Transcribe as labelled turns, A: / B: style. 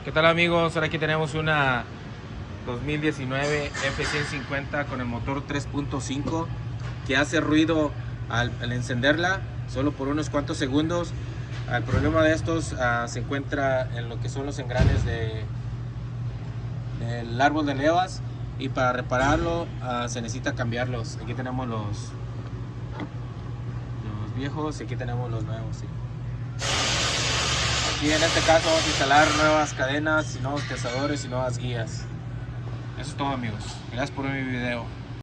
A: ¿Qué tal amigos? Ahora aquí tenemos una 2019 F-150 con el motor 3.5 que hace ruido al encenderla solo por unos cuantos segundos. El problema de estos se encuentra en lo que son los engranes del árbol de levas, y para repararlo se necesita cambiarlos. Aquí tenemos los viejos y aquí tenemos los nuevos, ¿sí? Aquí en este caso vamos a instalar nuevas cadenas, nuevos tensores y nuevas guías. Eso es todo amigos. Gracias por ver mi video.